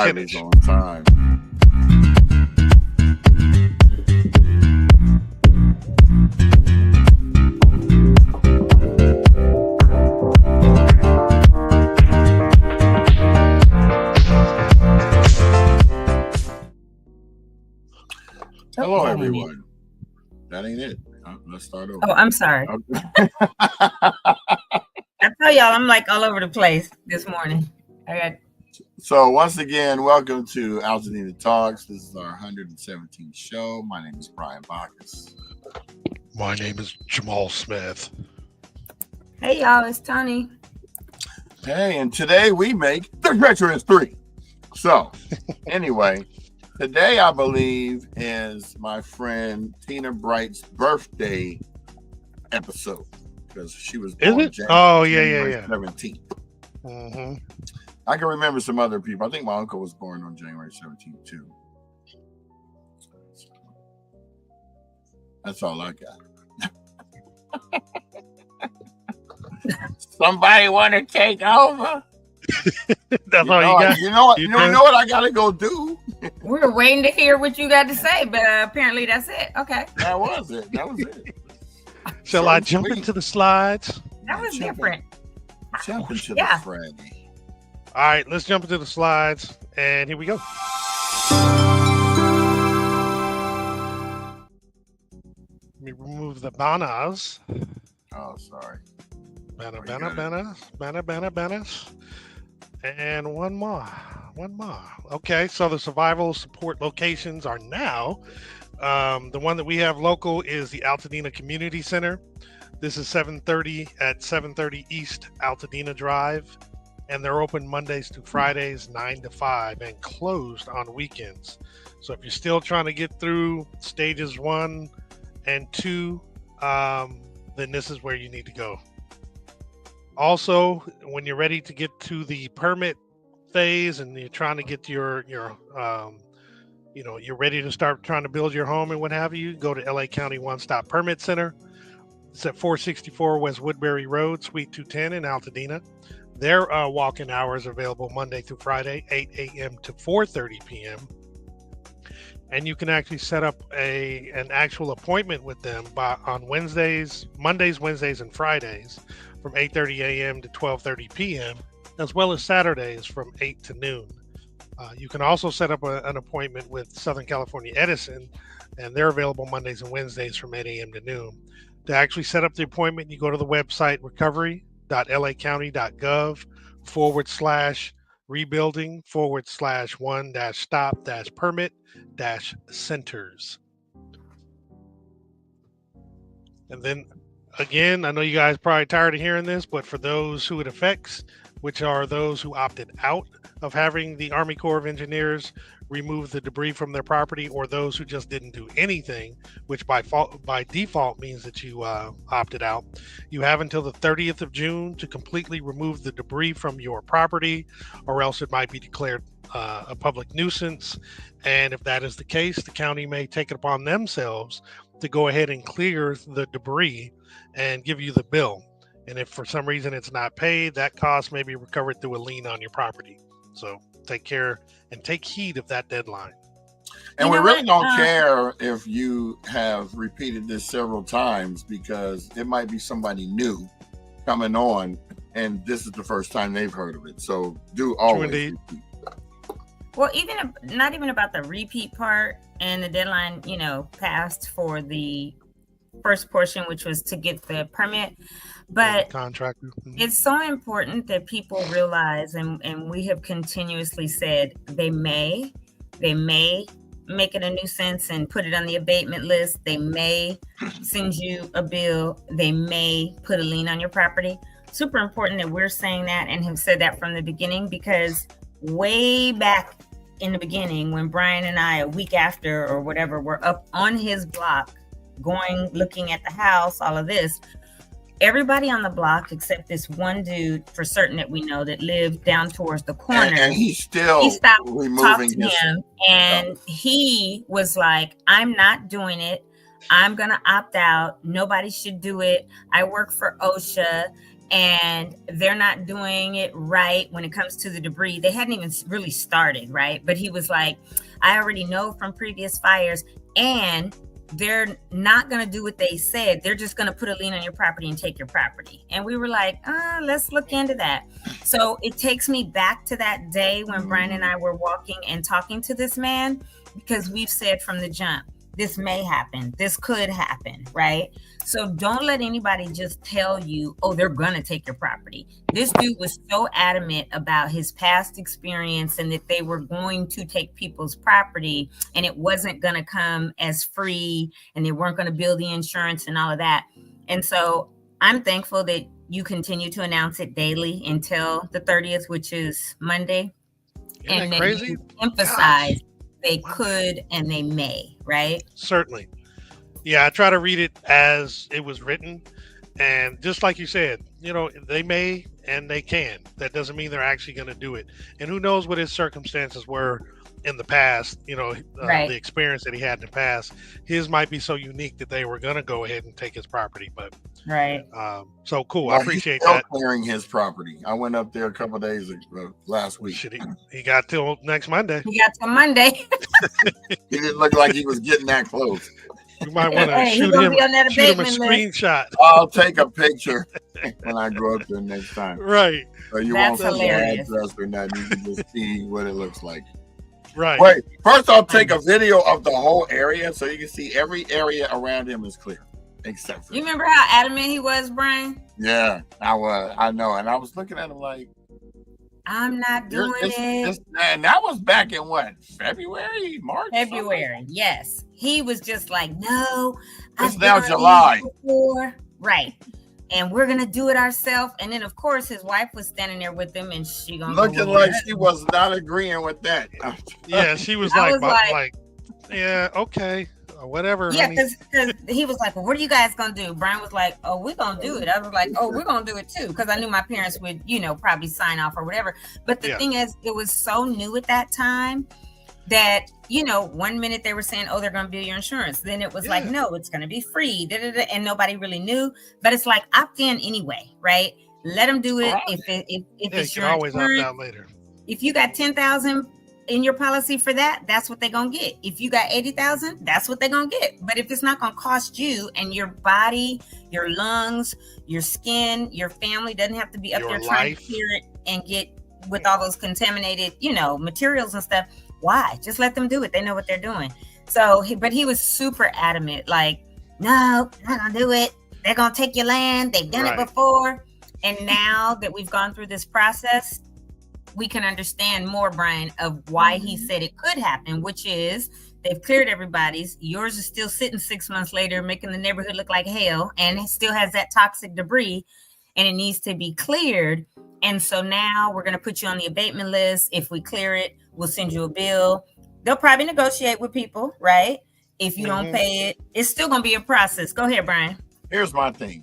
Always finish. on time. Hello, everyone. That ain't it. Let's start over. Oh, I'm sorry. I tell y'all, I'm like all over the place this morning. So once again, welcome to Altadena Talks. This is our 117th show. My name is Brian Bacchus. My name is Jamal Smith. Hey, y'all, it's Tony. Hey, and today we make The Treacherous 3. So, anyway, today I believe is my friend Tina Bright's birthday episode because she was born January 17th. Mm-hmm. I can remember some other people. I think my uncle was born on January 17th too. That's all I got. Somebody want to take over? That's all you got. You know what I gotta go do. We were waiting to hear what you got to say, but apparently that's it. Okay. That was it. Shall I jump into the slides? That was different. Jump into the Friday. All right, let's jump into the slides, and here we go. Let me remove the banners. Oh, sorry. Banners. And one more. Okay, so the survival support locations are now. The one that we have local is the Altadena Community Center. This is 730 at 730 East Altadena Drive. And they're open Mondays through Fridays, 9 to 5, and closed on weekends. So if you're still trying to get through stages 1 and 2, then this is where you need to go. Also, when you're ready to get to the permit phase and you're trying to get you're ready to start trying to build your home and what have you, go to LA County One Stop Permit Center. It's at 464 West Woodbury Road, Suite 210 in Altadena. Their walk-in hours are available Monday through Friday, 8 a.m. to 4:30 p.m. And you can actually set up an actual appointment with them on Mondays, Wednesdays, and Fridays from 8:30 a.m. to 12:30 p.m., as well as Saturdays from 8 to noon. You can also set up an appointment with Southern California Edison, and they're available Mondays and Wednesdays from 8 a.m. to noon. To actually set up the appointment, you go to the website recovery.laccounty.gov/rebuilding/1-stop-permit-centers. And then again, I know you guys are probably tired of hearing this, but for those who it affects, which are those who opted out of having the Army Corps of Engineers remove the debris from their property, or those who just didn't do anything, which by default means that you opted out, you have until the 30th of June to completely remove the debris from your property, or else it might be declared a public nuisance. And if that is the case, the county may take it upon themselves to go ahead and clear the debris and give you the bill. And if for some reason it's not paid, that cost may be recovered through a lien on your property. So take care and take heed of that deadline. And we really don't care if you have repeated this several times, because it might be somebody new coming on and this is the first time they've heard of it. So do always repeat. Well, not even about the repeat part and the deadline, passed for the first portion, which was to get the permit. But contractor. It's so important that people realize, and we have continuously said, they may make it a nuisance and put it on the abatement list. They may send you a bill. They may put a lien on your property. Super important that we're saying that and have said that from the beginning, because way back in the beginning, when Brian and I, a week after or whatever, were up on his block, looking at the house, all of this, everybody on the block except this one dude, for certain that we know, that lived down towards the corner. And he stopped talking to him, and he was like, "I'm not doing it. I'm gonna opt out. Nobody should do it. I work for OSHA, and they're not doing it right when it comes to the debris. They hadn't even really started, right? But he was like, I already know from previous fires, and they're not going to do what they said. They're just going to put a lien on your property and take your property. And we were like, let's look into that. So it takes me back to that day when Brian and I were walking and talking to this man, because we've said from the jump, this may happen, this could happen, right? So don't let anybody just tell you, oh, they're gonna take your property. This dude was so adamant about his past experience and that they were going to take people's property, and it wasn't gonna come as free, and they weren't gonna bill the insurance and all of that. And so I'm thankful that you continue to announce it daily until the 30th, which is Monday. Isn't that crazy? You emphasize they could and they may, right? Certainly. Yeah, I try to read it as it was written. And just like you said, they may and they can. That doesn't mean they're actually going to do it. And who knows what his circumstances were in the past, Right. the experience that he had in the past. His might be so unique that they were going to go ahead and take his property. But right. So cool. Well, I appreciate he's still that. clearing his property. I went up there a couple of days last week. Shit, he got till next Monday. He got to Monday. He didn't look like he was getting that close. You might want to Hey, he shoot gonna him be on that a abatement list. screenshot. I'll take a picture when I go up there next time. Right. So you That's won't see the hilarious. address or nothing. You can just see what it looks like. Right. Wait, first I'll take a video of the whole area so you can see every area around him is clear. Except for You remember how adamant he was, Brian? yeah, I was. I know. And I was looking at him like, I'm not doing it. and that was back in what? February? March? February, yes. He was just like, no. It's I've now done July. these before. Right. And we're going to do it ourselves. And then, of course, his wife was standing there with him, and she going to Looking like she was not agreeing with that. Yeah, she was I like, was like, yeah, okay, whatever. Yeah, honey. because he was like, well, what are you guys going to do? Brian was like, oh, we're going to do it. I was like, oh, we're going to do it too. Because I knew my parents would, probably sign off or whatever. But the thing is, it was so new at that time that, 1 minute they were saying, oh, they're going to bill your insurance. Then it was like, no, it's going to be free. And nobody really knew. But it's like, opt in anyway, right? Let them do it. If it's you your can always opt insurance, out later. if you got 10,000 in your policy for that, that's what they're gonna get. If you got 80,000, that's what they're gonna get. But if it's not gonna cost you and your body, your lungs, your skin, your family doesn't have to be up there trying to clear it and get with all those contaminated, materials and stuff, why? Just let them do it. They know what they're doing. So, but he was super adamant, like, no, they're not gonna do it. They're gonna take your land. They've done it before. And now that we've gone through this process, we can understand more, Brian, of why he said it could happen, which is they've cleared everybody's. Yours is still sitting 6 months later, making the neighborhood look like hell, and it still has that toxic debris, and it needs to be cleared. And so now we're going to put you on the abatement list. If we clear it, we'll send you a bill. They'll probably negotiate with people, right? If you don't pay it, it's still going to be a process. Go ahead, Brian. Here's my thing.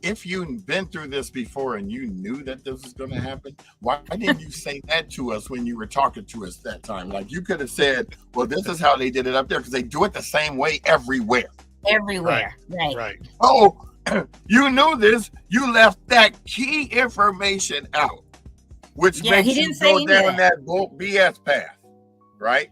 If you've been through this before and you knew that this was going to happen, why didn't you say that to us when you were talking to us that time? Like, you could have said, well, this is how they did it up there, because they do it the same way everywhere. Everywhere. Right. Oh, you knew this. You left that key information out, which makes you go down that BS path, right?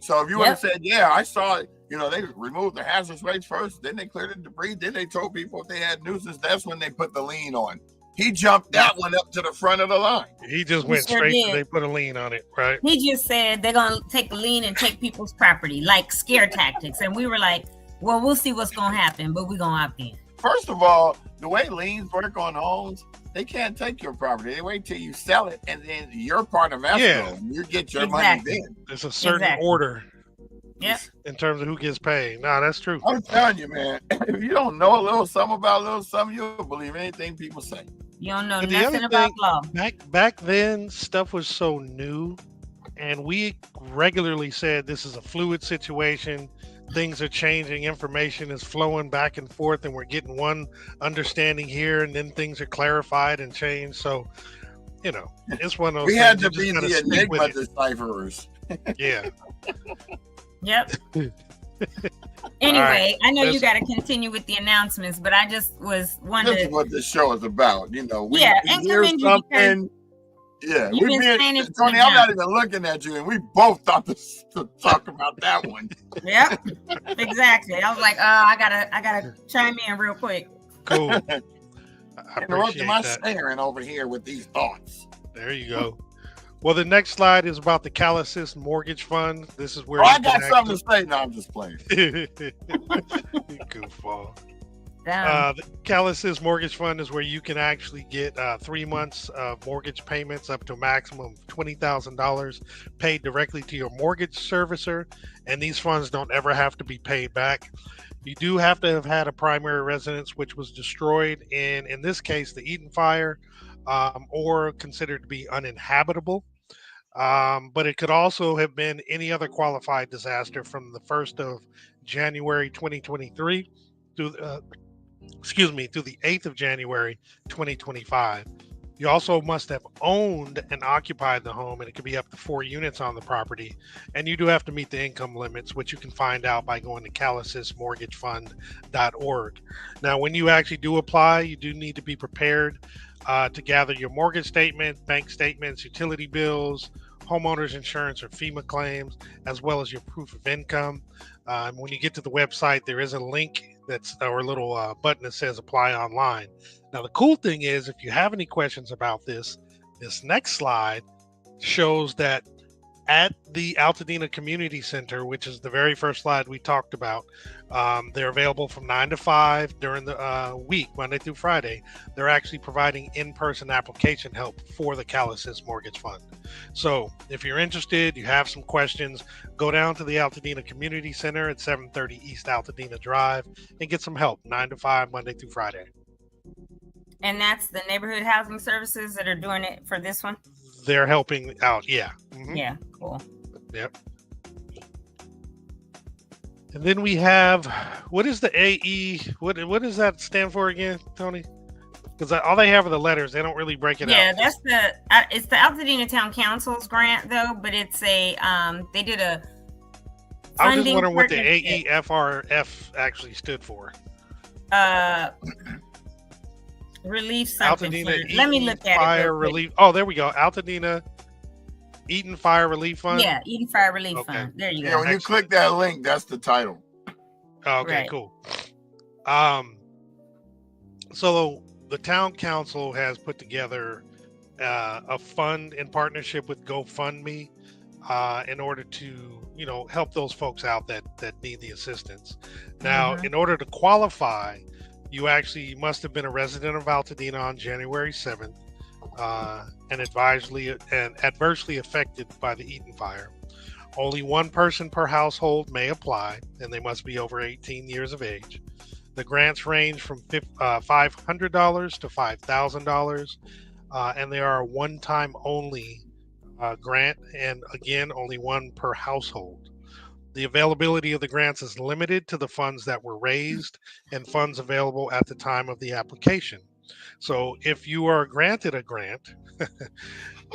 So if you would have said, yeah, I saw it. They removed the hazardous waste first, then they cleared the debris, then they told people if they had nuisance, that's when they put the lien on. He jumped that one up to the front of the line. He just went straight to they put a lien on it, right? He just said they're going to take a lien and take people's property, like scare tactics. And we were like, well, we'll see what's going to happen, but we're going to opt in. First of all, the way liens work on homes, they can't take your property. They wait till you sell it, and then you're part of escrow. Yeah. And you get your money then. There's a certain order. Yep. In terms of who gets paid. No, that's true. I'm telling you, man, if you don't know a little something about a little something, you'll believe anything people say. You don't know nothing about law. Back then, stuff was so new, and we regularly said this is a fluid situation. Things are changing. Information is flowing back and forth, and we're getting one understanding here, and then things are clarified and changed. So, it's one of those we things had to you be just the gotta stick enigma with it. decipherers. Yeah. Yep. Anyway, I know you Listen. got to continue with the announcements, but I just was This wondering. is what this show is about. You know, we Yeah, and hear commend you because something. Yeah, you've we been being saying it from Tony. the I'm not jump. even looking at you, and we both thought to talk about that one. Yep, exactly. I was like, I gotta chime in real quick. Cool. I Interrupting appreciate my that. sharing over here with these thoughts. There you go. Well, the next slide is about the Calasis Mortgage Fund. This is where Oh, you I got can something to say. No, I'm just playing. You goofball. Damn. The Calasis Mortgage Fund is where you can actually get 3 months of mortgage payments up to a maximum of $20,000 paid directly to your mortgage servicer, and these funds don't ever have to be paid back. You do have to have had a primary residence which was destroyed in this case, the Eaton fire, or considered to be uninhabitable. But it could also have been any other qualified disaster from the 1st of January 2023 through through the 8th of January 2025. You also must have owned and occupied the home, and it could be up to 4 units on the property. And you do have to meet the income limits, which you can find out by going to calisismortgagefund.org. Now, when you actually do apply, you do need to be prepared to gather your mortgage statement, bank statements, utility bills, homeowners insurance or FEMA claims, as well as your proof of income. When you get to the website, there is a link or a little button that says apply online. Now, the cool thing is, if you have any questions about this next slide shows that at the Altadena Community Center, which is the very first slide we talked about, they're available from 9 to 5 during the week, Monday through Friday. They're actually providing in-person application help for the Calasis Mortgage Fund. So if you're interested, you have some questions, go down to the Altadena Community Center at 730 East Altadena Drive and get some help, 9 to 5, Monday through Friday. And that's the neighborhood housing services that are doing it for this one? They're helping out, yeah. Mm-hmm. Yeah, cool. Yep. And then we have, what is the AE? What does that stand for again, Tony? Because all they have are the letters. They don't really break it out. Yeah, that's it's the Altadena Town Council's grant though, but it's a they did a. I was just wondering what the AEFRF actually stood for. Relief something. Altadena Let me look at Fire it. Relief. Oh, there we go. Altadena Eaton Fire Relief Fund. Yeah, Eaton Fire Relief Fund. There you Yeah, go. when you click that link, that's the title. Okay, Right. cool. So the town council has put together a fund in partnership with GoFundMe in order to, help those folks out that need the assistance. Now, in order to qualify, you actually must have been a resident of Altadena on January 7th and adversely affected by the Eaton fire. Only one person per household may apply, and they must be over 18 years of age. The grants range from $500 to $5,000, and they are a one-time only grant, and again, only one per household. The availability of the grants is limited to the funds that were raised and funds available at the time of the application. So if you are granted a grant,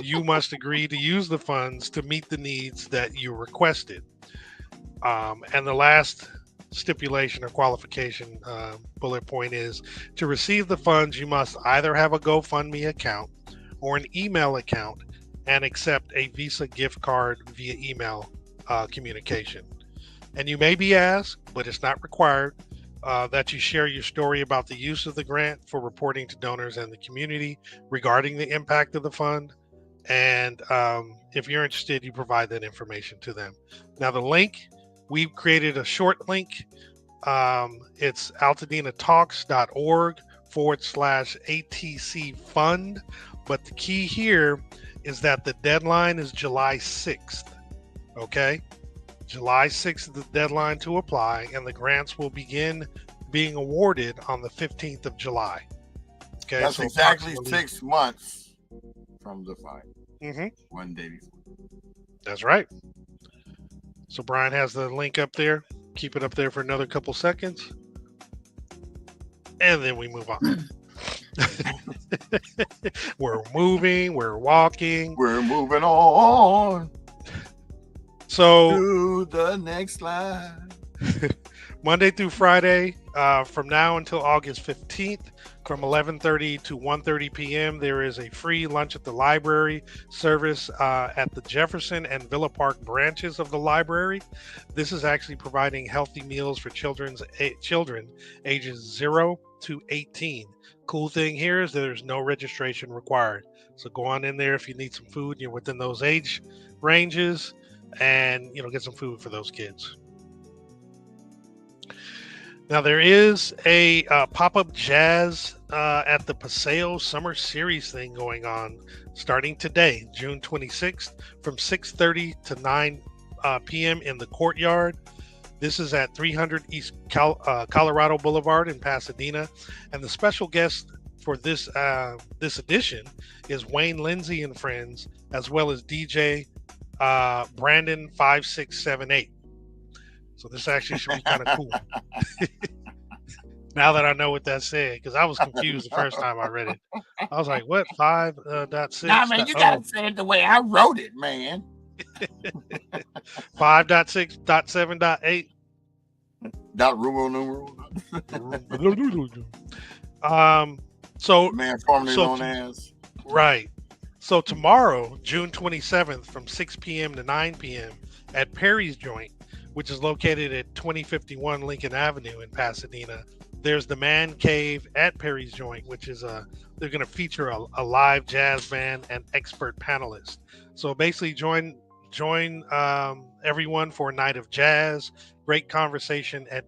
you must agree to use the funds to meet the needs that you requested. And the last stipulation or qualification bullet point is to receive the funds, you must either have a GoFundMe account or an email account and accept a Visa gift card via email communication. And you may be asked, but it's not required, that you share your story about the use of the grant for reporting to donors and the community regarding the impact of the fund. And if you're interested, you provide that information to them. Now, the link, we've created a short link. It's altadenatalks.org/ATC fund. But the key here is that the deadline is July 6th. Okay? July 6th is the deadline to apply, and the grants will begin being awarded on the 15th of July. Okay, That's so exactly 6 months from the fire. 1 day before. That's right. So Brian has the link up there. Keep it up there for another couple seconds. And then we move on. We're moving, we're walking. We're moving on So to the next slide. Monday through Friday, from now until August 15th, from 11:30 to 1:30 p.m., there is a free lunch at the library service at the Jefferson and Villa Park branches of the library. This is actually providing healthy meals for children ages 0 to 18. Cool thing here is there's no registration required. So go on in there if you need some food, you're within those age ranges, and get some food for those kids. Now there is a pop-up jazz at the Paseo Summer Series thing going on starting today, June 26th, from 6:30 to 9 p.m. in the courtyard. This is at 300 East Colorado Boulevard in Pasadena, and the special guest for this edition is Wayne Lindsay and Friends, as well as DJ Brandon 5678. So this actually should be kind of cool. Now that I know what that said, because I was confused the first time I read it. I was like, what, 5.6? Nah, man, you got to say it the way I wrote it, man. 5.6.7.8. Numeral. So man, formerly known as. Right. So tomorrow, June 27th, from 6 p.m. to 9 p.m. at Perry's Joint, which is located at 2051 Lincoln Avenue in Pasadena, there's the Man Cave at Perry's Joint, which is they're going to feature a live jazz band and expert panelists. So basically join everyone for a night of jazz, great conversation and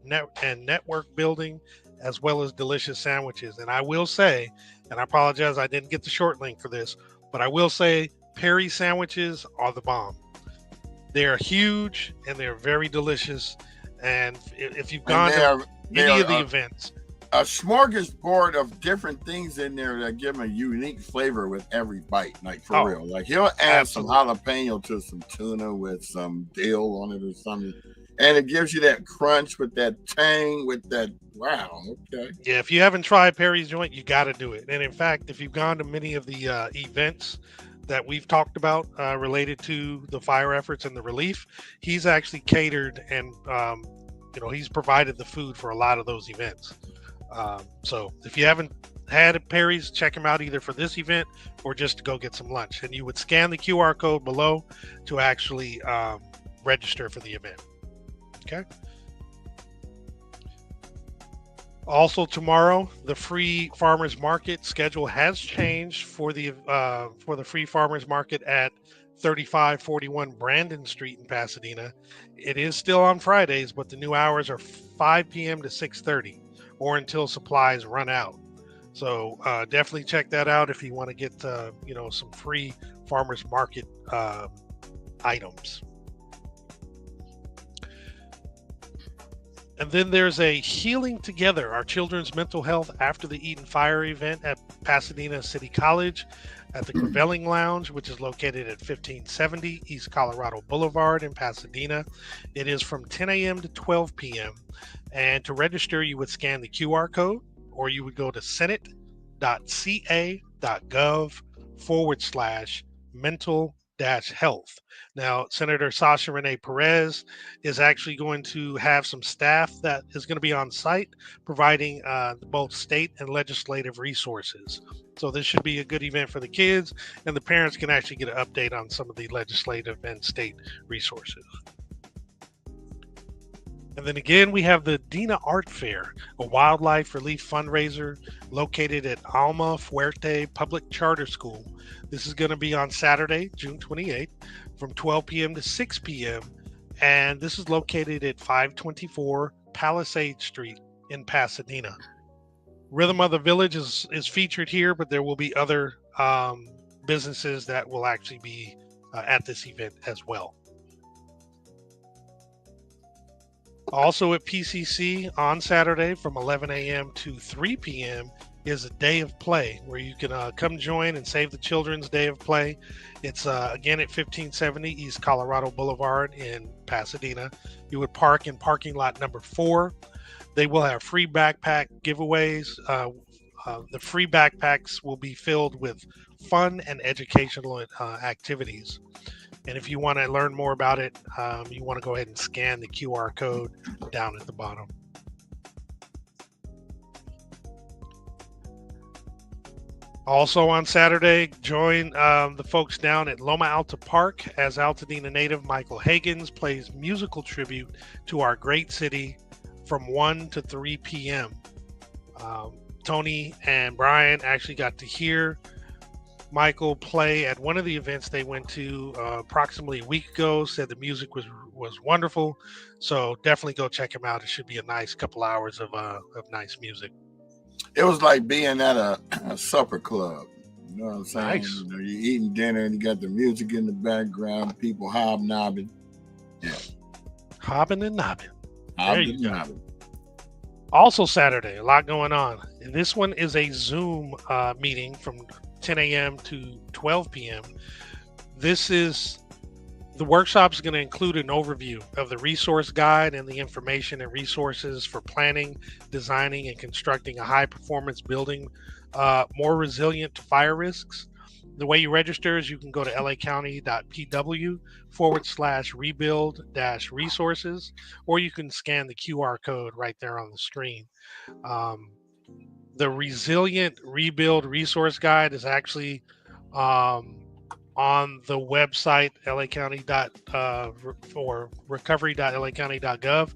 network building, as well as delicious sandwiches. And I will say, and I apologize I didn't get the short link for this, but I will say Perry's sandwiches are the bomb. They're huge and they're very delicious. And if you've gone to any of the events, a smorgasbord of different things in there that give them a unique flavor with every bite, like for real. Like he'll add some jalapeno to some tuna with some dill on it or something, and it gives you that crunch with that tang, with that wow. Okay. Yeah, if you haven't tried Perry's Joint, you got to do it. And in fact, if you've gone to many of the events that we've talked about related to the fire efforts and the relief, he's actually catered and he's provided the food for a lot of those events. So if you haven't had Perry's, check him out either for this event or just to go get some lunch. And you would scan the QR code below to actually register for the event. Okay. Also tomorrow, the free farmers market schedule has changed for the free farmers market at 3541 Brandon Street in Pasadena. It is still on Fridays, but the new hours are 5 p.m. to 6:30 or until supplies run out. So definitely check that out if you want to get some free farmers market items. And then there's a Healing Together, our children's mental health after the Eaton Fire event at Pasadena City College at the Crevelling Lounge, which is located at 1570 East Colorado Boulevard in Pasadena. It is from 10 a.m. to 12 p.m. And to register, you would scan the QR code, or you would go to senate.ca.gov/mental-health. Now, Senator Sasha Renee Perez is actually going to have some staff that is going to be on site providing both state and legislative resources. So this should be a good event for the kids, and the parents can actually get an update on some of the legislative and state resources. And then again, we have the Dina Art Fair, a wildlife relief fundraiser located at Alma Fuerte Public Charter School. This is going to be on Saturday, June 28th, from 12 p.m. to 6 p.m. And this is located at 524 Palisade Street in Pasadena. Rhythm of the Village is featured here, but there will be other businesses that will actually be at this event as well. Also at PCC on Saturday from 11 a.m. to 3 p.m. is a day of play where you can come join and save the children's day of play. It's again at 1570 East Colorado Boulevard in Pasadena. You would park in parking lot number 4. They will have free backpack giveaways. The free backpacks will be filled with fun and educational activities. And if you want to learn more about it, you want to go ahead and scan the QR code down at the bottom. Also on Saturday, join the folks down at Loma Alta Park as Altadena native Michael Higgins plays musical tribute to our great city from 1 to 3 p.m. Tony and Brian actually got to hear Michael play at one of the events they went to approximately a week ago. Said the music was wonderful, so definitely go check him out. It should be a nice couple hours of nice music. It was like being at a supper club. You know what I'm saying? Nice. You know, you're eating dinner and you got the music in the background, people hobnobbing. Yeah. Hobbing and nobbing. There you go. Also Saturday, a lot going on. And this one is a Zoom meeting from 10 a.m. to 12 p.m. The workshop is going to include an overview of the resource guide and the information and resources for planning, designing, and constructing a high-performance building more resilient to fire risks. The way you register is you can go to lacounty.pw/rebuild-resources, or you can scan the QR code right there on the screen. The Resilient Rebuild Resource Guide is actually on the website or recovery.lacounty.gov.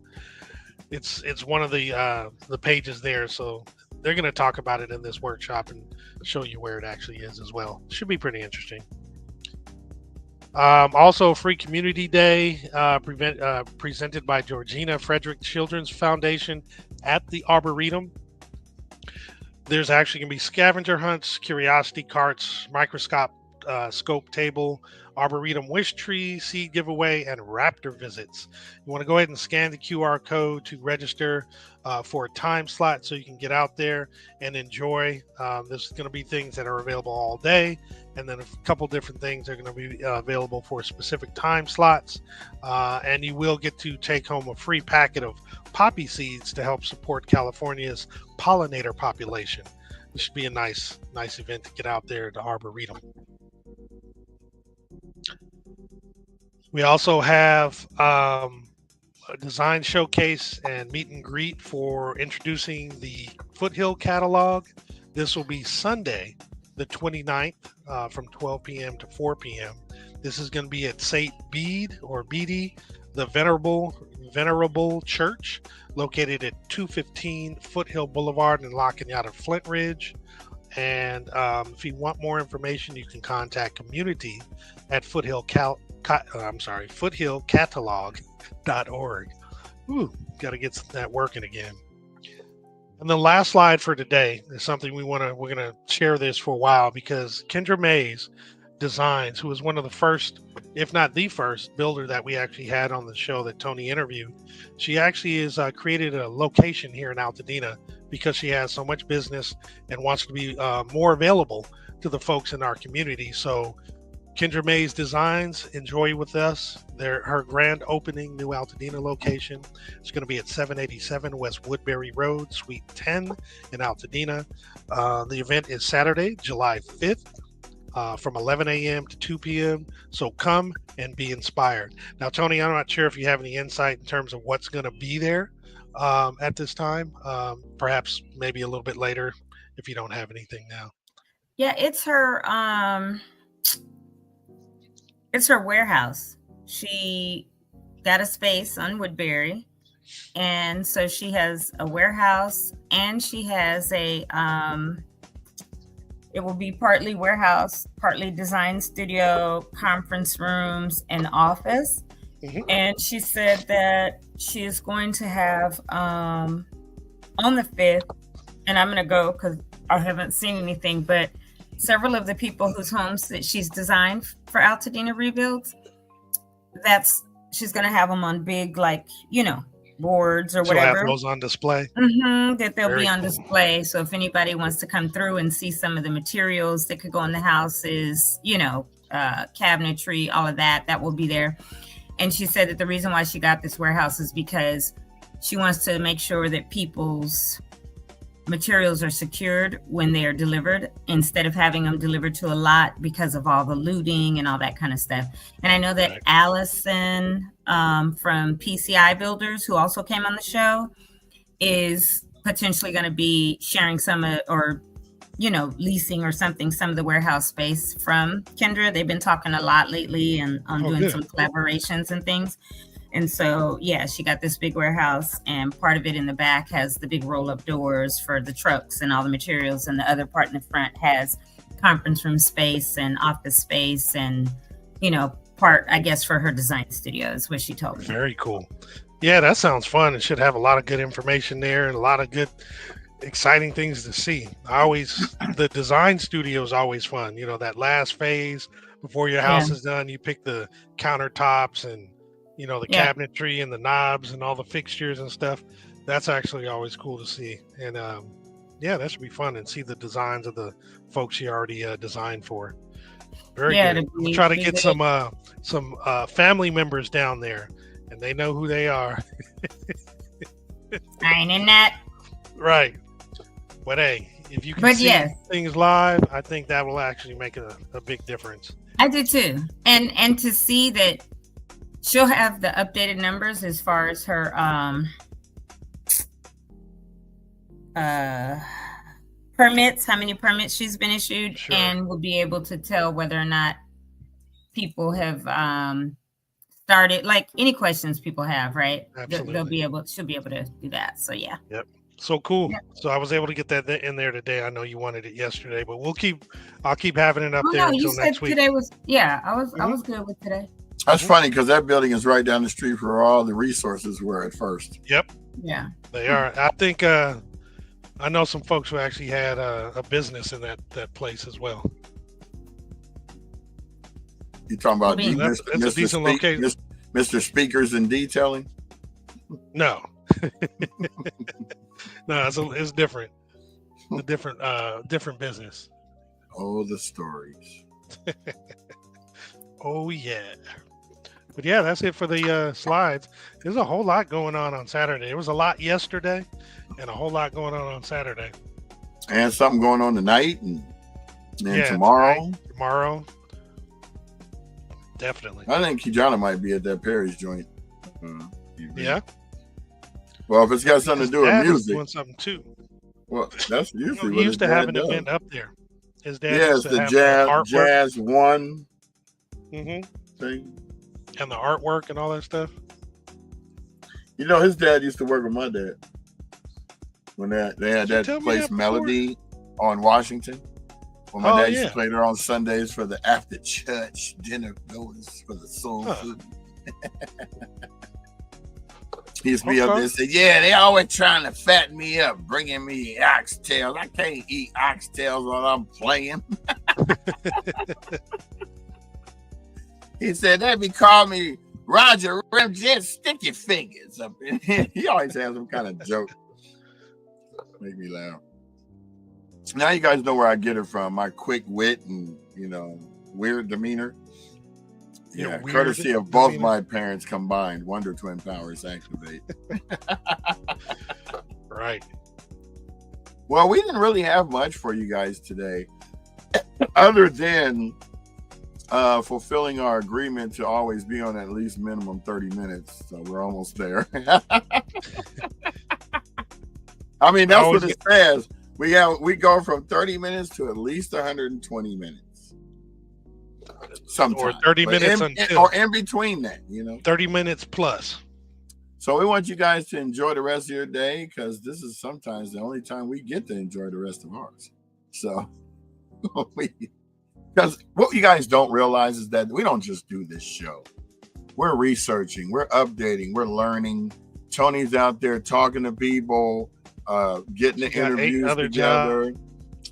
It's one of the pages there, so they're going to talk about it in this workshop and show you where it actually is as well. Should be pretty interesting. Also, Free Community Day presented by Georgina Frederick Children's Foundation at the Arboretum. There's actually going to be scavenger hunts, curiosity carts, microscope scope table, Arboretum wish tree, seed giveaway, and raptor visits. You want to go ahead and scan the QR code to register for a time slot so you can get out there and enjoy. There's going to be things that are available all day, and then a couple different things are going to be available for specific time slots. And you will get to take home a free packet of poppy seeds to help support California's pollinator population. This should be a nice event to get out there at the Arboretum. We also have a design showcase and meet and greet for introducing the Foothill catalog. This will be Sunday, the 29th, from 12 p.m. to 4 p.m. This is going to be at St. Bede or Beatty, the Venerable Church, located at 215 Foothill Boulevard in La Cañada, Flint Ridge. And if you want more information, you can contact community at foothillcatalog.org. Ooh, got to get that working again. And the last slide for today is something we're going to share this for a while, because Kendra Mays Designs, who was one of the first, if not the first builder that we actually had on the show that Tony interviewed. She actually has created a location here in Altadena because she has so much business and wants to be more available to the folks in our community. So Kendra Mays Designs, enjoy with us. Her grand opening new Altadena location. It's going to be at 787 West Woodbury Road, Suite 10 in Altadena. The event is Saturday, July 5th. From 11 a.m. to 2 p.m. So come and be inspired. Now, Tony, I'm not sure if you have any insight in terms of what's going to be there at this time. Perhaps maybe a little bit later if you don't have anything now. Yeah, it's her warehouse. She got a space on Woodbury, and so she has a warehouse, and she has a it will be partly warehouse, partly design studio, conference rooms, and office. Mm-hmm. And she said that she is going to have on the 5th, and I'm going to go because I haven't seen anything, but several of the people whose homes that she's designed for Altadena Rebuilds, she's going to have them on big, boards or whatever. Have those on display. Mm-hmm, that they'll be on display. So if anybody wants to come through and see some of the materials that could go in the houses, cabinetry, all of that will be there. And she said that the reason why she got this warehouse is because she wants to make sure that people's materials are secured when they are delivered instead of having them delivered to a lot because of all the looting and all that kind of stuff. And I know that Allison from PCI Builders, who also came on the show, is potentially going to be sharing some or leasing or something, some of the warehouse space from Kendra. They've been talking a lot lately and doing some collaborations and things. And so, yeah, she got this big warehouse, and part of it in the back has the big roll-up doors for the trucks and all the materials, and the other part in the front has conference room space and office space and, part, I guess, for her design studio is what she told me. Very cool. Yeah, that sounds fun. It should have a lot of good information there and a lot of good, exciting things to see. The design studio is always fun. That last phase before your house is done, you pick the countertops and the cabinetry and the knobs and all the fixtures and stuff. That's actually always cool to see. And that should be fun, and see the designs of the folks you already designed for. Very good. We'll try to get some family members down there, and they know who they are. I ain't in that. Right. But hey, if you can see things live, I think that will actually make a big difference. I do too. And to see that she'll have the updated numbers as far as her permits, how many permits she's been issued, and we'll be able to tell whether or not people have started, like any questions people have, right? Absolutely. She'll be able to do that. So yeah. Yep. So cool. Yeah. So I was able to get that in there today. I know you wanted it yesterday, but I'll keep having it up there until next week. Today was I was good with today. That's funny because that building is right down the street where all the resources were at first. Yep. Yeah. They are. I think I know some folks who actually had a business in that place as well. You talking about that's a decent location. Mr. Speakers and Detailing? No. No, it's different. A different business. Oh, the stories. Oh yeah. But yeah, that's it for the slides. There's a whole lot going on Saturday. There was a lot yesterday and a whole lot going on Saturday. And something going on tonight and then tomorrow. Tomorrow. Definitely. I think Kijana might be at that Perry's joint. Yeah. Well, if it's got something to do with music. Doing something too. Well, that's usually he what used to have an event up there. His dad it's the jazz one thing. And the artwork and all that stuff. His dad used to work with my dad when they had that place Melody on Washington. When my dad used to play there on Sundays for the after church dinner goers for the soul food. He used to be up there and say, they always trying to fatten me up, bringing me oxtails. I can't eat oxtails while I'm playing. He said, they be calling me Roger Ramjet Sticky Fingers up in here. He always has some kind of joke. Make me laugh. Now you guys know where I get it from. My quick wit and, weird demeanor. Yeah, courtesy of both my parents combined. Wonder Twin powers activate. Right. Well, we didn't really have much for you guys today, other than fulfilling our agreement to always be on at least minimum 30 minutes. So we're almost there. I mean, that's what it says. We go from 30 minutes to at least 120 minutes. Sometimes. Or 30 minutes or in between that, 30 minutes plus. So we want you guys to enjoy the rest of your day, because this is sometimes the only time we get to enjoy the rest of ours. So because what you guys don't realize is that we don't just do this show. We're researching, we're updating, we're learning. Tony's out there talking to people, getting the interviews together.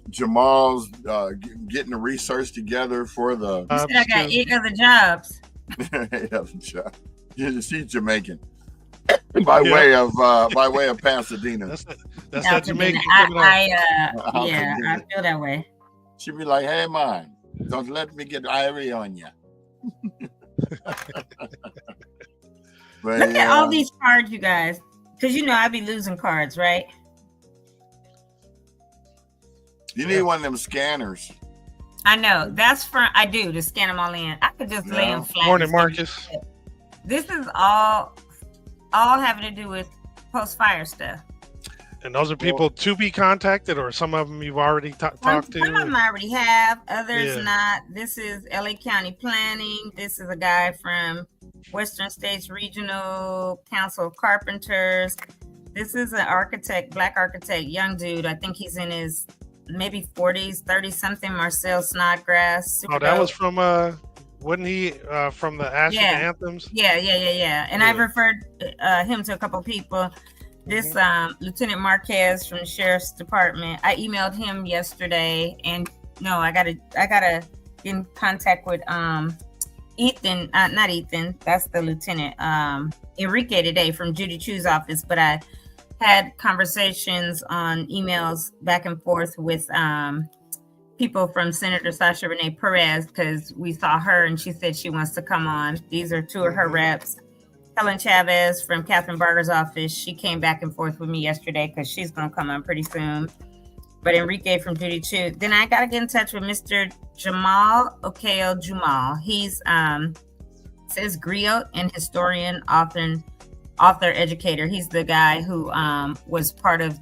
Jamal's getting the research together for the. You said I got 8 other jobs. 8 other jobs. She's Jamaican, by way of Pasadena. That's that Jamaican. I feel that way. She'd be like, "Hey, man, don't let me get irie on you." Look at all these cards, you guys, because I be losing cards, right? You need one of them scanners. I know. That's I do to scan them all in. I could just lay them flat. Morning, Marcus. This is all having to do with post-fire stuff. And those are people to be contacted, or some of them you've already talked to? Some of them I already have, others not. This is LA County Planning. This is a guy from Western States Regional Council of Carpenters. This is an architect, black architect, young dude. I think he's in his maybe 40s, 30-something, Marcel Snodgrass. That was from, wasn't he from the Ashes Anthems? Yeah. And I've referred him to a couple people. This Lieutenant Marquez from the Sheriff's Department, I emailed him yesterday, and no, I gotta get in contact with Ethan, not Ethan, that's the lieutenant, Enrique today from Judy Chu's office, but I had conversations on emails back and forth with people from Senator Sasha Renee Perez, because we saw her and she said she wants to come on. These are two of her reps. Helen Chavez from Catherine Barger's office, she came back and forth with me yesterday because she's going to come on pretty soon. But Enrique from Judy Chu. Then I got to get in touch with Mr. Jamal Okeo Jumal. He's says griot and historian, author, educator. He's the guy who was part of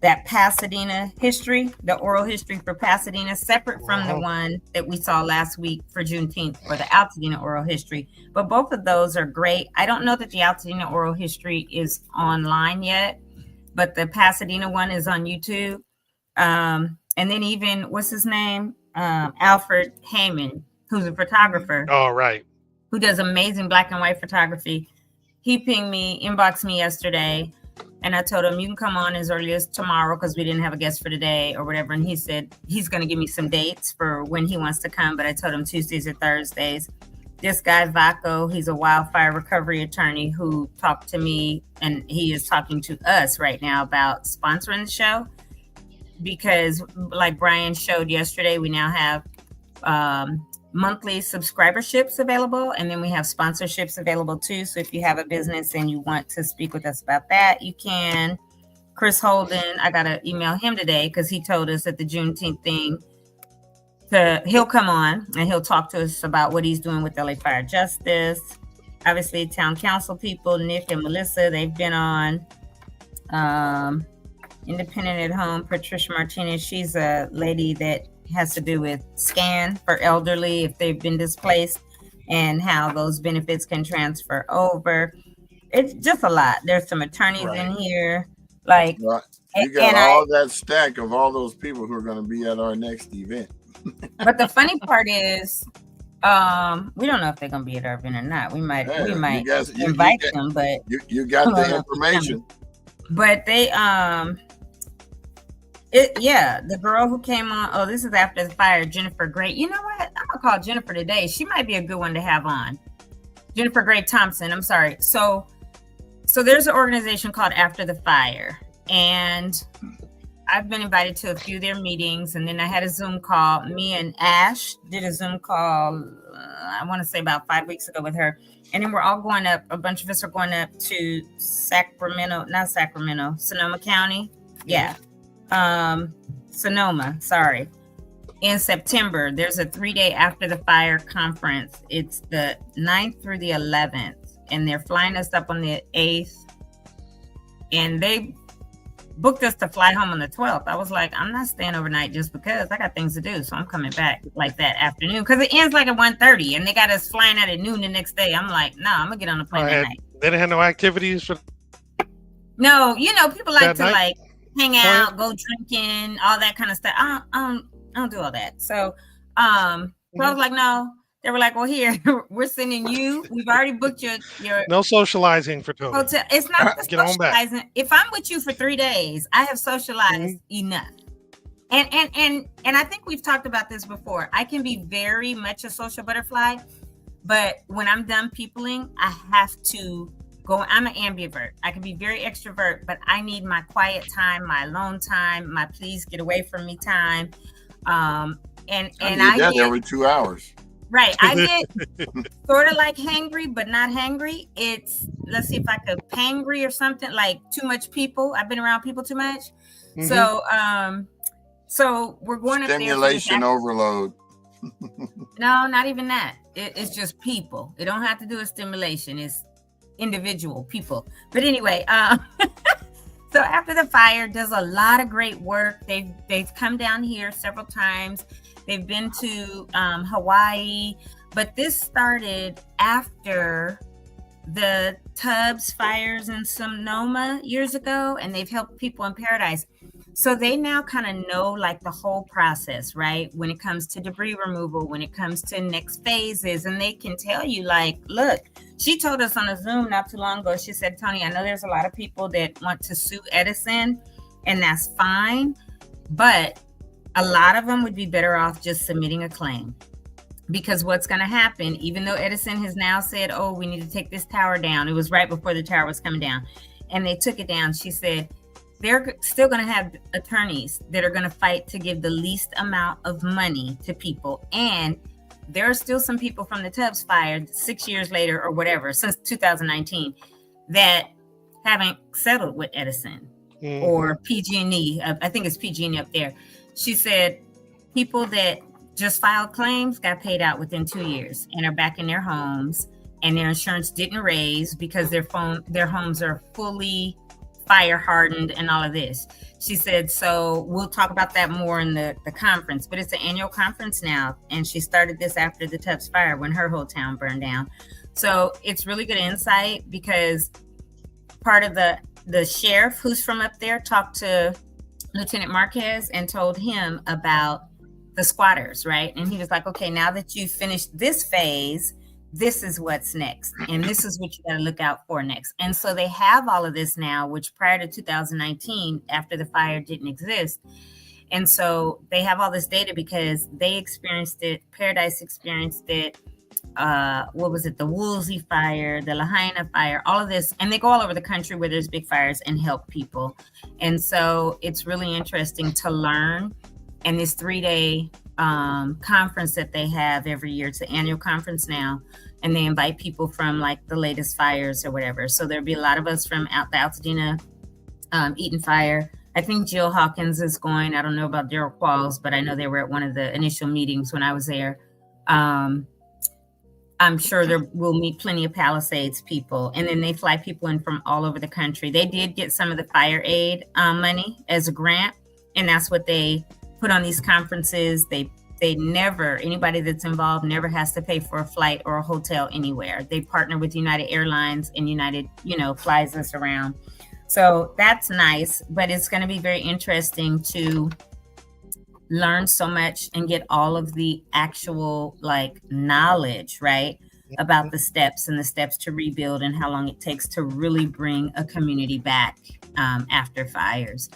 that Pasadena history, the oral history for Pasadena, separate from the one that we saw last week for Juneteenth for the Altadena oral history. But both of those are great. I don't know that the Altadena oral history is online yet, but the Pasadena one is on YouTube. And then even, what's his name? Alfred Heyman, who's a photographer. Oh, right. Who does amazing black and white photography. He inboxed me yesterday. And I told him, you can come on as early as tomorrow because we didn't have a guest for today or whatever. And he said he's going to give me some dates for when he wants to come. But I told him Tuesdays or Thursdays. This guy, Vaco, he's a wildfire recovery attorney who talked to me. And he is talking to us right now about sponsoring the show. Because like Brian showed yesterday, we now have monthly subscriberships available, and then we have sponsorships available too. So if you have a business and you want to speak with us about that, you can. Chris Holden, I gotta email him today because he told us at the Juneteenth thing he'll come on and he'll talk to us about what he's doing with LA Fire Justice. Obviously, town council people, Nick and Melissa, they've been on. Independent at Home, Patricia Martinez, she's a lady that has to do with SCAN for elderly if they've been displaced and how those benefits can transfer over. It's just a lot. There's some attorneys in here. Like, you got all that stack of all those people who are going to be at our next event. But the funny part is, we don't know if they're going to be at our event or not. We might invite them, but you got the information. But they, the girl who came on, this is after the fire, Jennifer Gray. You know what? I'm gonna call Jennifer today. She might be a good one to have on. Jennifer Gray Thompson, I'm sorry. So there's an organization called After the Fire, and I've been invited to a few of their meetings, and then I had a Zoom call. Me and Ash did a Zoom call, I want to say about 5 weeks ago with her. And then we're all going up, a bunch of us are going up to Sonoma County. Yeah. Sonoma, sorry. In September, there's a 3-day After the Fire conference. It's the 9th through the 11th, and they're flying us up on the 8th. And they booked us to fly home on the 12th. I was like, I'm not staying overnight just because I got things to do. So I'm coming back like that afternoon because it ends like at 1:30 and they got us flying out at noon the next day. I'm like, no, I'm gonna get on the plane that night. They didn't have no activities for. No, people like to like hang out, go drinking, all that kind of stuff. I don't do all that. So, so I was like, no. They were like, well, here, we're sending you. We've already booked your no socializing for Tony. Hotel. It's not the socializing. If I'm with you for 3 days, I have socialized enough. And I think we've talked about this before. I can be very much a social butterfly, but when I'm done peopling, I have to go. I'm an ambivert. I can be very extrovert, but I need my quiet time, my alone time, my please get away from me time. And I get every 2 hours. Right. I get sort of like hangry, but not hangry. It's, let's see if I could hangry or something, like too much people. I've been around people too much. So we're going up there. Stimulation overload. No, not even that. It's just people. It don't have to do with stimulation. It's individual people. But anyway, so after the fire, does a lot of great work. They've come down here several times. They've been to Hawaii, but this started after the Tubbs fires in Sonoma years ago, and they've helped people in Paradise. So they now kind of know like the whole process, right? When it comes to debris removal, when it comes to next phases, and they can tell you like, look, she told us on a Zoom not too long ago, she said, Tony, I know there's a lot of people that want to sue Edison, and that's fine, but a lot of them would be better off just submitting a claim. Because what's going to happen, even though Edison has now said, oh, we need to take this tower down. It was right before the tower was coming down. And they took it down. She said, they're still going to have attorneys that are going to fight to give the least amount of money to people. And there are still some people from the Tubbs fire 6 years later or whatever, since 2019, that haven't settled with Edison or PG&E. I think it's PG&E up there. She said people that just filed claims got paid out within 2 years and are back in their homes, and their insurance didn't raise because their homes are fully fire hardened and all of this. She said, so we'll talk about that more in the conference, but it's an annual conference now. And she started this after the Tubbs fire when her whole town burned down. So it's really good insight because part of the sheriff who's from up there talked to Lieutenant Marquez and told him about the squatters, right? And he was like, okay, now that you finished this phase, this is what's next. And this is what you got to look out for next. And so they have all of this now, which prior to 2019, after the fire didn't exist. And so they have all this data because they experienced it. Paradise experienced it. What was it? The Woolsey fire, the Lahaina fire, all of this. And they go all over the country where there's big fires and help people. And so it's really interesting to learn. And this 3-day conference that they have every year, it's an annual conference now, and they invite people from like the latest fires or whatever. So there'll be a lot of us from the Altadena Eaton fire. I think Jill Hawkins is going. I don't know about Daryl Qualls, but I know they were at one of the initial meetings when I was there. I'm sure we'll meet plenty of Palisades people. And then they fly people in from all over the country. They did get some of the fire aid money as a grant, and that's what they put on these conferences. They never, anybody that's involved never has to pay for a flight or a hotel anywhere. They partner with United Airlines, and United, flies us around. So that's nice, but it's going to be very interesting to learn so much and get all of the actual knowledge, right? About the steps and the steps to rebuild and how long it takes to really bring a community back after fires.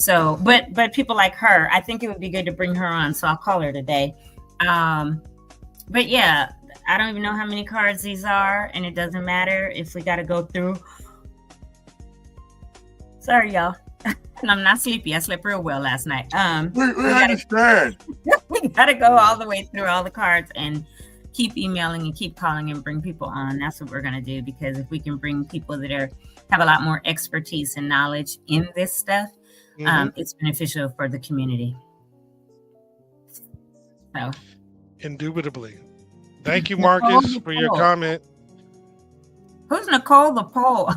So, but people like her, I think it would be good to bring her on. So I'll call her today. But yeah, I don't even know how many cards these are, and it doesn't matter if we got to go through. Sorry, y'all. And I'm not sleepy. I slept real well last night. We understand. We got to go all the way through all the cards and keep emailing and keep calling and bring people on. That's what we're going to do, because if we can bring people that have a lot more expertise and knowledge in this stuff, it's beneficial for the community. So, indubitably. Thank you, Marcus, for your comment. Who's Nicole the Pole?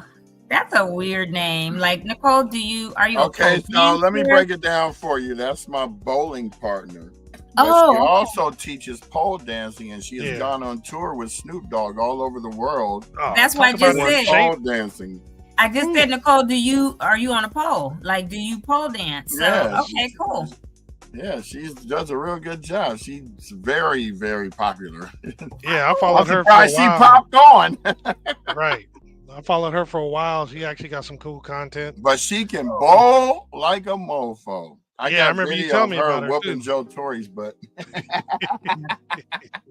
That's a weird name. Like, Nicole, are you okay? So let me break it down for you. That's my bowling partner. But she also teaches pole dancing, and she has gone on tour with Snoop Dogg all over the world. That's why I just said pole dancing. I just said, Nicole, are you on a pole? Like, do you pole dance? So, yeah, okay, cool. Yeah, she does a real good job. She's very, very popular. Yeah, I followed her for a while. She popped on. Right. I followed her for a while. She actually got some cool content. But she can bowl like a mofo. I remember you telling me about her whooping too. Joe Torre's butt.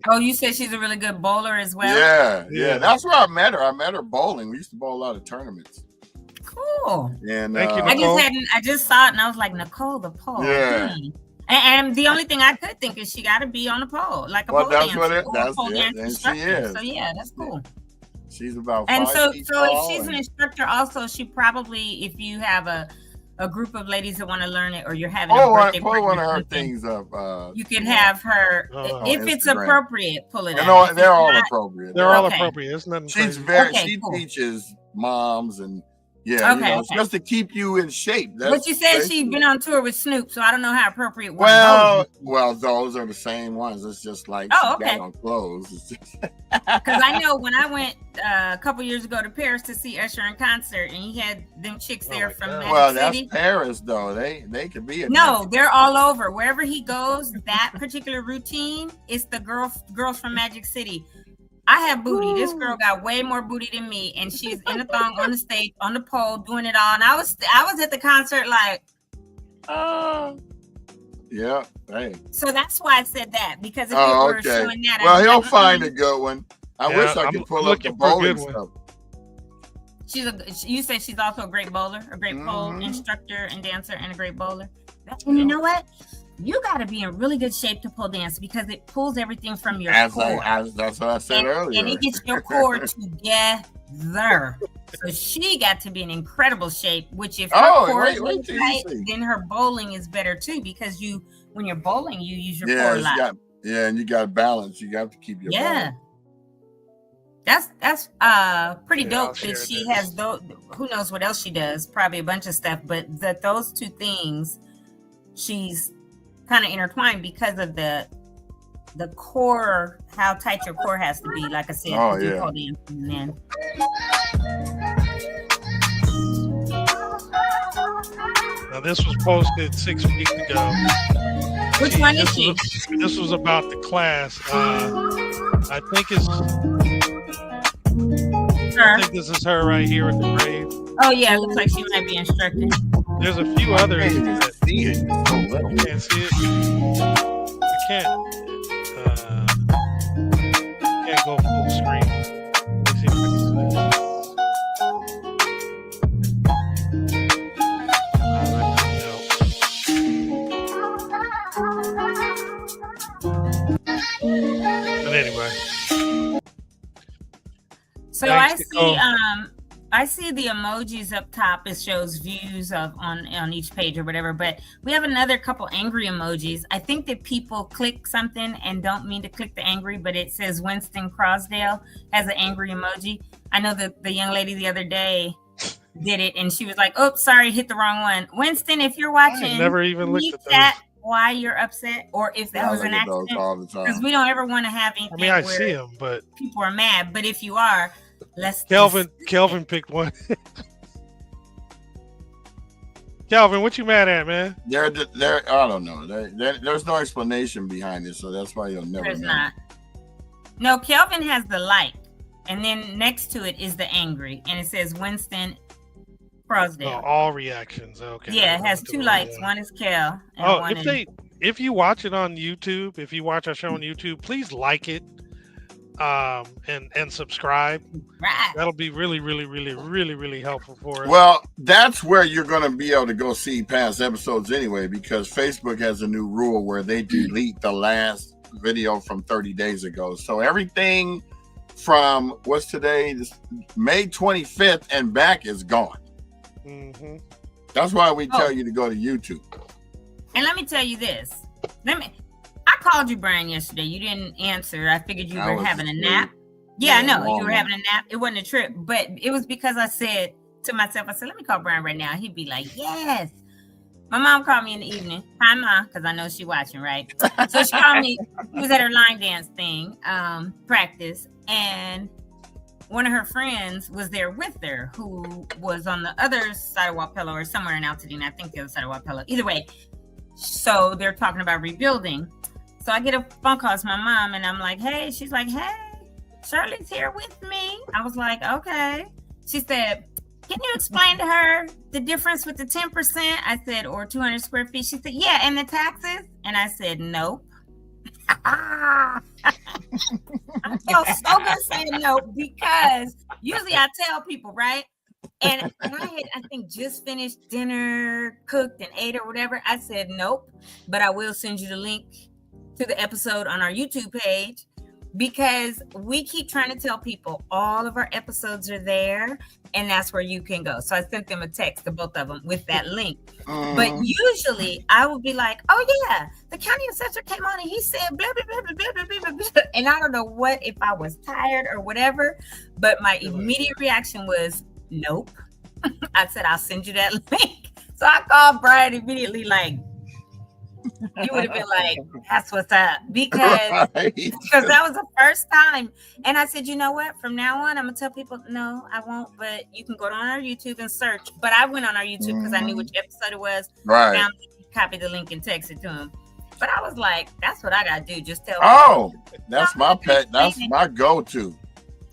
Oh, you said she's a really good bowler as well? Yeah. That's where I met her. I met her bowling. We used to bowl a lot of tournaments. Cool. And thank you, Nicole. I just saw it and I was like, Nicole the pole. Yeah. And the only thing I could think is she got to be on a pole, like a pole dancer. And she is. So yeah, that's cool. She's about 5 and so feet so tall, if she's an instructor also, she probably, if you have a a group of ladies that want to learn it, or you're having a birthday pull party one or of her something, things up. you can have her, if it's Instagram. appropriate, pull it You up. know, If they're it's all not, appropriate. They're all Okay. appropriate. It's nothing She's crazy. she cool. teaches moms and Okay, it's just to keep you in shape. But you said she'd been on tour with Snoop, so I don't know how appropriate one well, of those. well, those are the same ones. It's just like Oh, she okay. got on clothes. It's just Because I know when I went a couple years ago to Paris to see Usher in concert, and he had them chicks there my from God. Magic well, that's City. Paris though. They could be No, they're all over. Wherever he goes, that particular routine is the girls from Magic City. I have booty. This girl got way more booty than me, and she's in the thong on the stage, on the pole, doing it all. And I was at the concert like, oh. Yeah. Hey. So that's why I said that, because if it Oh, were okay. showing that, Well, I'd be he'll like, find a good one. I Yeah, wish I I'm could pull up the looking for a bowling good one. stuff. You said she's also a great bowler, a great pole Mhm. instructor and dancer, and a great bowler. And you know what? You got to be in really good shape to pole dance, because it pulls everything from your core. That's what I said earlier. And it gets your core together. So she got to be in incredible shape, which if her core is really tight, then her bowling is better too, because when you're bowling, you use your core a lot. And you got balance. You got to keep your balance. That's pretty dope that she has those. Who knows what else she does? Probably a bunch of stuff, but those two things she's kind of intertwined because of the core, how tight your core has to be. Like I said, Now this was posted 6 weeks ago. Which one is she? This was about the class. I think this is her right here at the grave. Oh yeah, it looks like she might be instructing. There's a few others. I can't even see it. It's so little. You can't see it. I can't go full screen. Let me see if I can see it. But anyway. So I see the emojis up top. It shows views on each page or whatever, but we have another couple angry emojis. I think that people click something and don't mean to click the angry, but it says Winston Crosdale has an angry emoji. I know that the young lady the other day did it, and she was like, "Oops, sorry, hit the wrong one." Winston, if you're watching, I never even looked at that. Why you're upset, or if that was an accident, because we don't ever want to have anything. I mean, I see them, but people are mad. But if you are, Kelvin picked one. Kelvin, what you mad at, man? I don't know. There's no explanation behind it, so that's why you'll never know. Not. No, Kelvin has the like, and then next to it is the angry, and it says Winston Crosdale. Oh, all reactions. Okay. Yeah, it has two likes. One is Kel. And if you watch it on YouTube, if you watch our show on YouTube, please like it. And subscribe. Right. That'll be really, really, really, really, really helpful for us. Well, that's where you're going to be able to go see past episodes anyway, because Facebook has a new rule where they delete the last video from 30 days ago. So everything from what's today, May 25th and back is gone. Mm-hmm. That's why we tell you to go to YouTube. And let me tell you this. I called you, Brian, yesterday. You didn't answer. I figured you were having a nap. Yeah, I know. You were having a nap. It wasn't a trip, but it was because I said to myself, I said, let me call Brian right now. He'd be like, yes. My mom called me in the evening. Hi, Mom, because I know she's watching, right? So she called me. She was at her line dance thing, practice, and one of her friends was there with her, who was on the other side of Wapello or somewhere in Altadena. I think the other side of Wapello. Either way. So they're talking about rebuilding. So I get a phone call to my mom, and I'm like, hey. She's like, hey, Shirley's here with me. I was like, okay. She said, can you explain to her the difference with the 10%? I said, or 200 square feet. She said, yeah, and the taxes? And I said, nope. I felt so good saying no, because usually I tell people, right? And I had, I think, just finished dinner, cooked and ate or whatever. I said, nope, but I will send you the link to the episode on our YouTube page. because we keep trying to tell people all of our episodes are there, and that's where you can go. So I sent them a text to both of them with that link. But usually I would be like, oh yeah, the county assessor came on and he said blah blah blah blah blah blah blah blah. And I don't know what, if I was tired or whatever, but my immediate reaction was nope. I said, I'll send you that link. So I called Brian immediately, like, you would have been like, that's what's up. Because that was the first time. And I said, you know what? From now on, I'm going to tell people, no, I won't. But you can go on our YouTube and search. But I went on our YouTube because I knew which episode it was. Right. Found it, copied the link and texted it to him. But I was like, that's what I got to do. Just tell people. That's my pet. That's my go-to.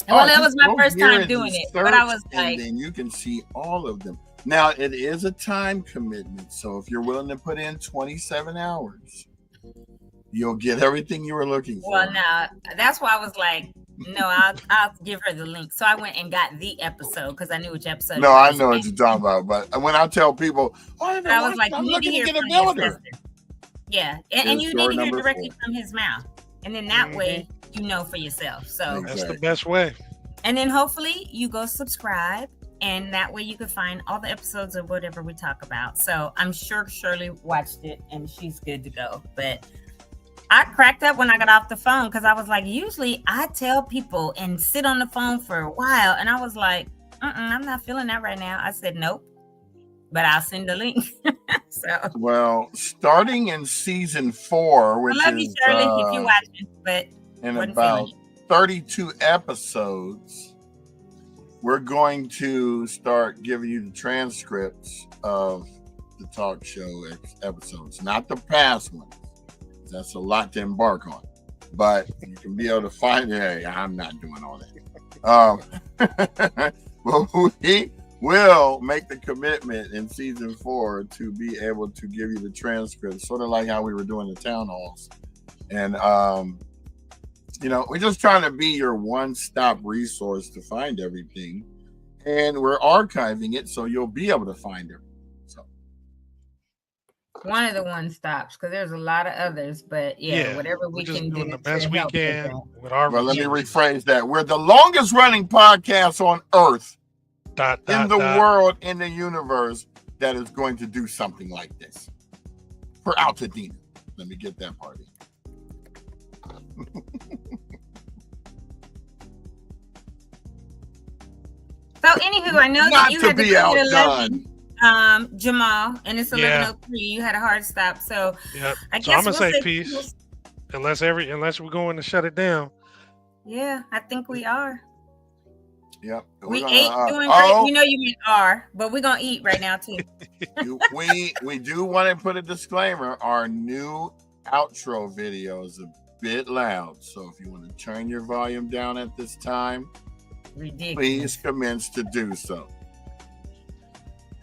Well, that was my first time doing it. But I was like. And then you can see all of them. Now, it is a time commitment. So if you're willing to put in 27 hours, you'll get everything you were looking for. Well, now, that's why I was like, no, I'll give her the link. So I went and got the episode because I knew which episode. No, I know what you're talking about. But when I tell people, I was like, you need to hear from the assessor. Yeah. And you need to hear directly from his mouth. And then that way, you know for yourself. So that's the best way. And then hopefully you go subscribe. And that way you can find all the episodes of whatever we talk about. So I'm sure Shirley watched it and she's good to go. But I cracked up when I got off the phone because I was like, usually I tell people and sit on the phone for a while. And I was like, I'm not feeling that right now. I said, nope, but I'll send the link. Well, starting in season 4, which I love you, Shirley, if you're watching, but in about 32 episodes, we're going to start giving you the transcripts of the talk show episodes, not the past ones. That's a lot to embark on, but you can be able to find it. Hey, I'm not doing all that. Well, we will make the commitment in season 4 to be able to give you the transcripts, sort of like how we were doing the town halls. And, we're just trying to be your one-stop resource to find everything. And we're archiving it so you'll be able to find it. So one of the one-stops, because there's a lot of others, but whatever we can do the best we can with our. Well, let me rephrase that. We're the longest-running podcast on Earth, in the world, in the universe, that is going to do something like this for Altadena. Let me get that part in. So anywho, I know that you had to be outdone, Jamal, and it's 11:03. You had a hard stop, so I guess I'm gonna say peace, unless we're going to shut it down. Yeah, I think we are. Yep. We ate doing great. You know you mean are, but we're gonna eat right now too. we do want to put a disclaimer. Our new outro video is a bit loud, so if you want to turn your volume down at this time, please commence to do so.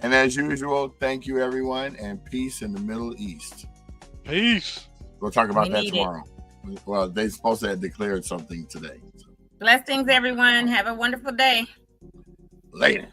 And as usual, thank you everyone, and peace in the Middle East. Peace. We'll talk about that tomorrow. Well, they're supposed to have declared something today. So. Blessings, everyone. Have a wonderful day. Later.